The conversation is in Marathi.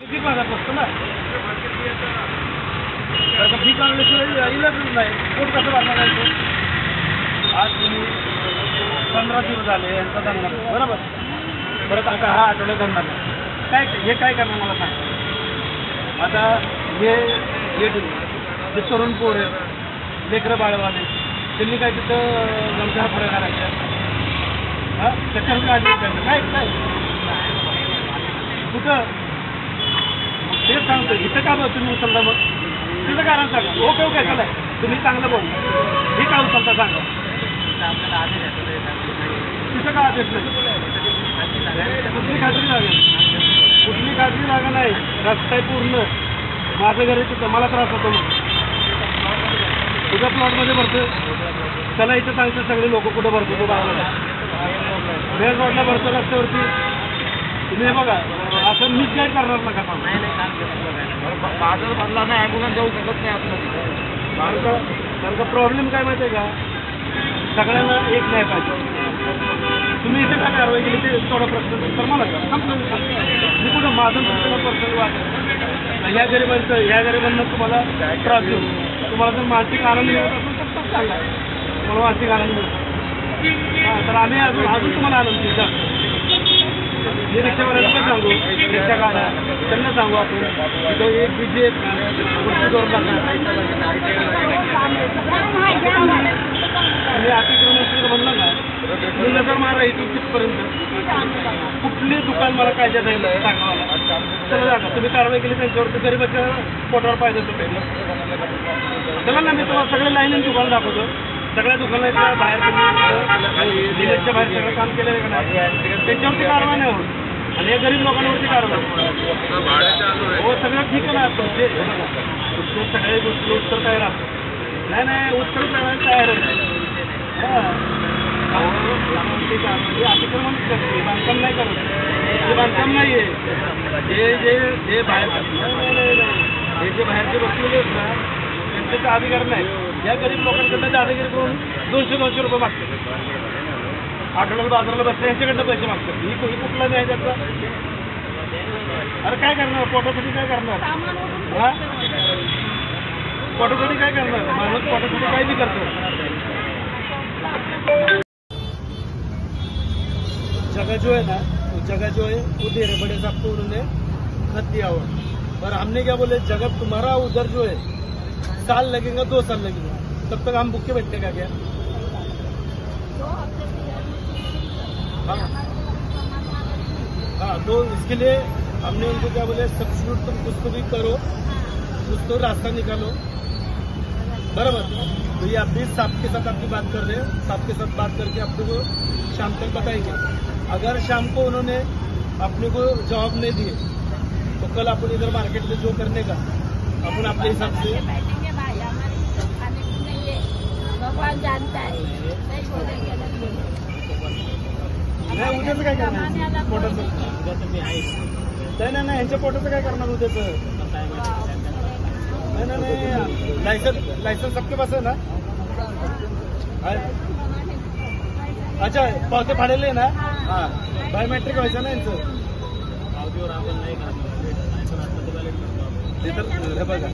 भीक मागत असतो ना, भीक मागल्याशिवाय इलाजच नाही. पोट कसं भरणार आहे? आज तुम्ही 15 दिवस झाले यांचा धंदा बरोबर, परत आता हा आठवडा धंदा काय हे काय करणार मला सांग. आता हे जे तरुण पोर आहेत, लेकरं बाळवाले, त्यांनी काय तिथं गमछा फरक करायच्या त्याच्यावर आधी काय काय कुठं तेच सांगतो. इथं का बघ तुम्ही उचलता? मग तिथं कारण सांगा. ओके ओके चला, तुम्ही चांगलं बोल. हे का उचलता सांगा. तिथं का आदेश नाही? कुठली खात्री लागेल? कुठली खात्री जागा नाही. रस्ता आहे पूर्ण. माझं घर आहे तिथं, मला त्रास होतो. मग कुठं प्लॉटमध्ये भरतो? चला इथं सांगतं सगळे लोक कुठं भरतो. तो बाजूला रेल रोडला भरतो रस्त्यावरती. तुम्ही बघा, असं मिसगाईड करणार नका. माझं बदला नाही, ॲम्ब्युलन्स जाऊ शकत नाही आपलं. कारण का प्रॉब्लेम काय माहिती आहे का, सगळ्यांना एक नाही पाहिजे. तुम्ही इथे काय कारवाई केली ते थोडा प्रश्न तर मला मी कुठं माझं पर्सनल वाटत ह्या गरिबांना तुम्हाला त्रास देऊ. तुम्हाला जर मानसिक आनंद मिळत असेल तर सांगा, तुम्हाला मानसिक आनंद मिळतो. हां, तर आम्ही अजून तुम्हाला आनंद देऊ. हे रिक्षावाल्याला पण सांगू, रिक्षा काढा, त्यांना सांगू आपण तिथं एक बीजे गोष्टी करून टाका. आणि अतिक्रमण म्हणलं ना, तुम्ही नजर मारा इथून तिथपर्यंत कुठली दुकान मला कायद्या जाईल सांगा मला. चला जागा तुम्ही कारवाई केली त्यांच्यावरती, गरीबाच्या पोटावर पाहिजे तुम्ही. चला ना, मी तुम्हाला सगळे लाईन दुकान दाखवतो. सगळ्या दुकानाच्या बाहेर दिलेच्या बाहेर सगळं काम केलं का नाही, त्यांच्यावरती कारवाई नाही होत. आणि या गरीब लोकांवरती कारवाई हो. सगळं ठीक आहे ना, तुमचे सगळ्या गोष्टी उत्तर तयार असतात. नाही नाही, उत्तर तयार आहे. अतिक्रमण करते, बांधकाम नाही करत. हे बांधकाम नाही आहे. जे बाहेर हे जे बाहेरचे बसलेले आहेत ना, त्यांचे अधिकार नाही. या गरीब लोकांकडनं दादागिरी करून 200 रुपये मागतात. आठवड्याला बाजाराला बसले यांच्याकडनं पैसे मागतात. ही कुठला नाही त्याचा. अरे काय करणार? पोटासाठी काय करणार? हा, पोटासाठी काय करणार? माणूस पोटासाठी काय बी करतो. जगह जो है ना, वो जगह जो है वो दे रहे बड़े साहब को, उन्होंने खत दिया हुआ. पर हमने क्या बोले, जगह तुम्हारा उधर जो है साल लगेगा, 2 साल लगेगा, तब तक हम भूखे बैठने का क्या? हाँ, तो इसके लिए हमने उनको क्या बोले, सब्सिट्यूट तुम कुछ तो भी करो, कुछ तो रास्ता निकालो. बराबर. तो ये अभी साहब के साथ आपकी बात कर रहे हैं. साहब के साथ बात करके आपको वो शाम तक बताएंगे. अगर शाम को उन्होंने अपने को जवाब नहीं दिए तो कल अपन इधर मार्केट में जो करने का अपन अपने हिसाब से भगवान जानता है. नाही, उद्याचं काय करणार? पोटाचं नाही, यांच्या पोटाचं काय करणार उद्याचं? नाही, लायसन्स सबके पास है ना? अच्छा, पावते फाडेले ना? हां, बायोमेट्रिक व्हायचं ना यांचं. बघा